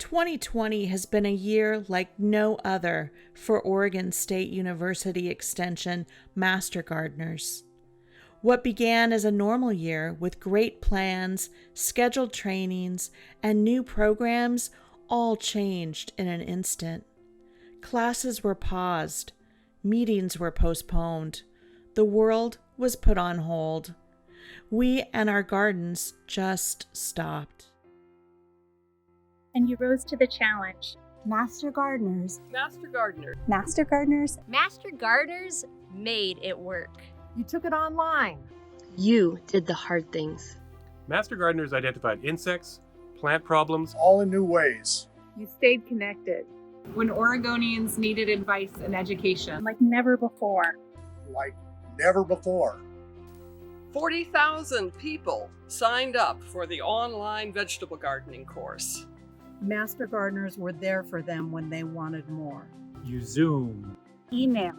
2020 has been a year like no other for Oregon State University Extension Master Gardeners. What began as a normal year with great plans, scheduled trainings, and new programs all changed in an instant. Classes were paused, meetings were postponed, the world was put on hold. We and our gardens just stopped. And you rose to the challenge. Master Gardeners. Master Gardeners. Master Gardeners. Master Gardeners made it work. You took it online. You did the hard things. Master Gardeners identified insects, plant problems, all in new ways. You stayed connected. When Oregonians needed advice and education. Like never before. Like never before. 40,000 people signed up for the online vegetable gardening course. Master Gardeners were there for them when they wanted more. You Zoomed, emailed,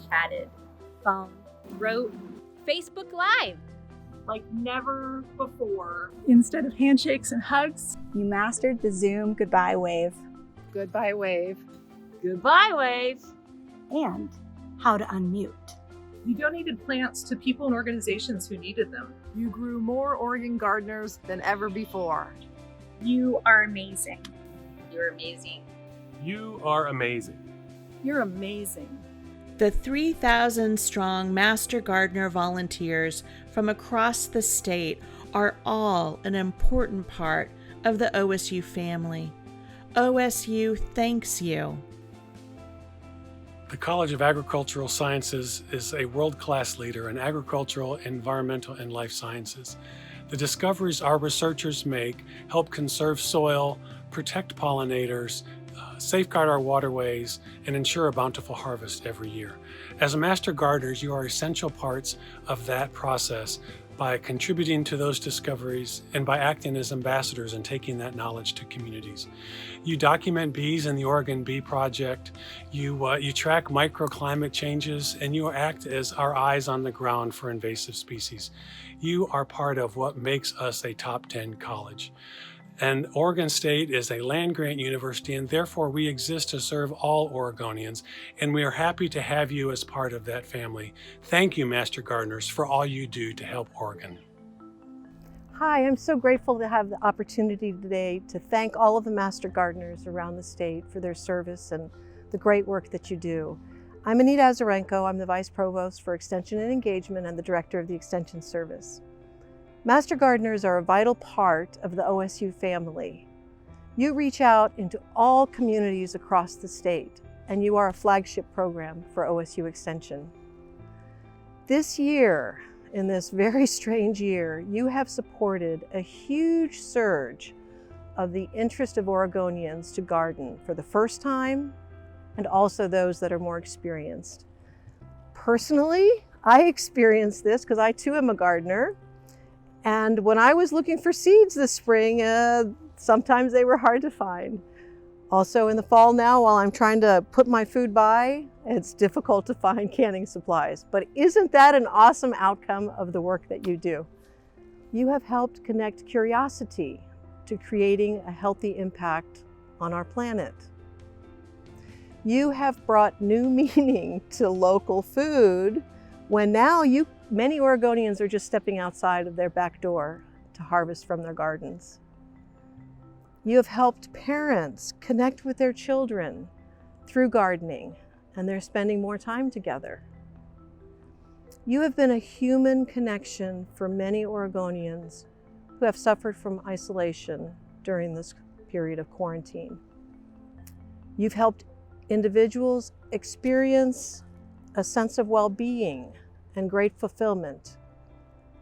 chatted, phoned, wrote, Facebook Live. Like never before. Instead of handshakes and hugs, you mastered the Zoom goodbye wave. Goodbye wave. Goodbye wave. And how to unmute. You donated plants to people and organizations who needed them. You grew more Oregon gardeners than ever before. You are amazing. You're amazing. You are amazing. You're amazing. The 3,000-strong Master Gardener volunteers from across the state are all an important part of the OSU family. OSU thanks you. The College of Agricultural Sciences is a world-class leader in agricultural, environmental, and life sciences. The discoveries our researchers make help conserve soil, protect pollinators, safeguard our waterways, and ensure a bountiful harvest every year. As Master Gardeners, you are essential parts of that process by contributing to those discoveries and by acting as ambassadors and taking that knowledge to communities. You document bees in the Oregon Bee Project, you track microclimate changes, and you act as our eyes on the ground for invasive species. You are part of what makes us a top 10 college. And Oregon State is a land-grant university, and therefore we exist to serve all Oregonians, and we are happy to have you as part of that family. Thank you, Master Gardeners, for all you do to help Oregon. Hi, I'm so grateful to have the opportunity today to thank all of the Master Gardeners around the state for their service and the great work that you do. I'm Anita Azarenko. I'm the Vice Provost for Extension and Engagement and the Director of the Extension Service. Master Gardeners are a vital part of the OSU family. You reach out into all communities across the state, and you are a flagship program for OSU Extension. This year, in this very strange year, you have supported a huge surge of the interest of Oregonians to garden for the first time, and also those that are more experienced. Personally, I experienced this because I too am a gardener. And when I was looking for seeds this spring, sometimes they were hard to find. Also in the fall now, while I'm trying to put my food by, it's difficult to find canning supplies. But isn't that an awesome outcome of the work that you do? You have helped connect curiosity to creating a healthy impact on our planet. You have brought new meaning to local food when now many Oregonians are just stepping outside of their back door to harvest from their gardens. You have helped parents connect with their children through gardening, and they're spending more time together. You have been a human connection for many Oregonians who have suffered from isolation during this period of quarantine. You've helped individuals experience a sense of well-being and great fulfillment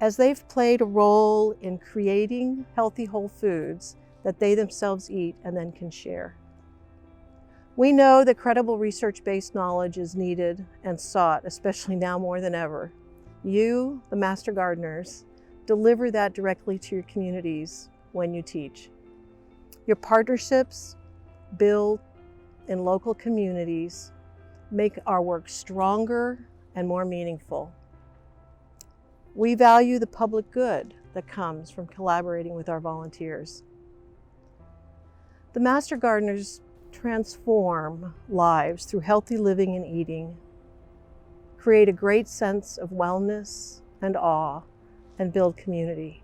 as they've played a role in creating healthy whole foods that they themselves eat and then can share. We know that credible research-based knowledge is needed and sought, especially now more than ever. You, the Master Gardeners, deliver that directly to your communities when you teach. Your partnerships build in local communities make our work stronger and more meaningful. We value the public good that comes from collaborating with our volunteers. The Master Gardeners transform lives through healthy living and eating, create a great sense of wellness and awe, and build community.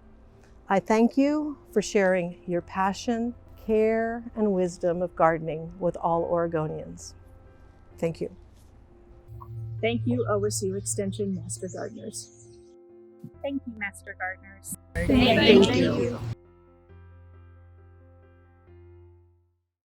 I thank you for sharing your passion, care, and wisdom of gardening with all Oregonians. Thank you. Thank you, OSU Extension Master Gardeners. Thank you, Master Gardeners. Thank you.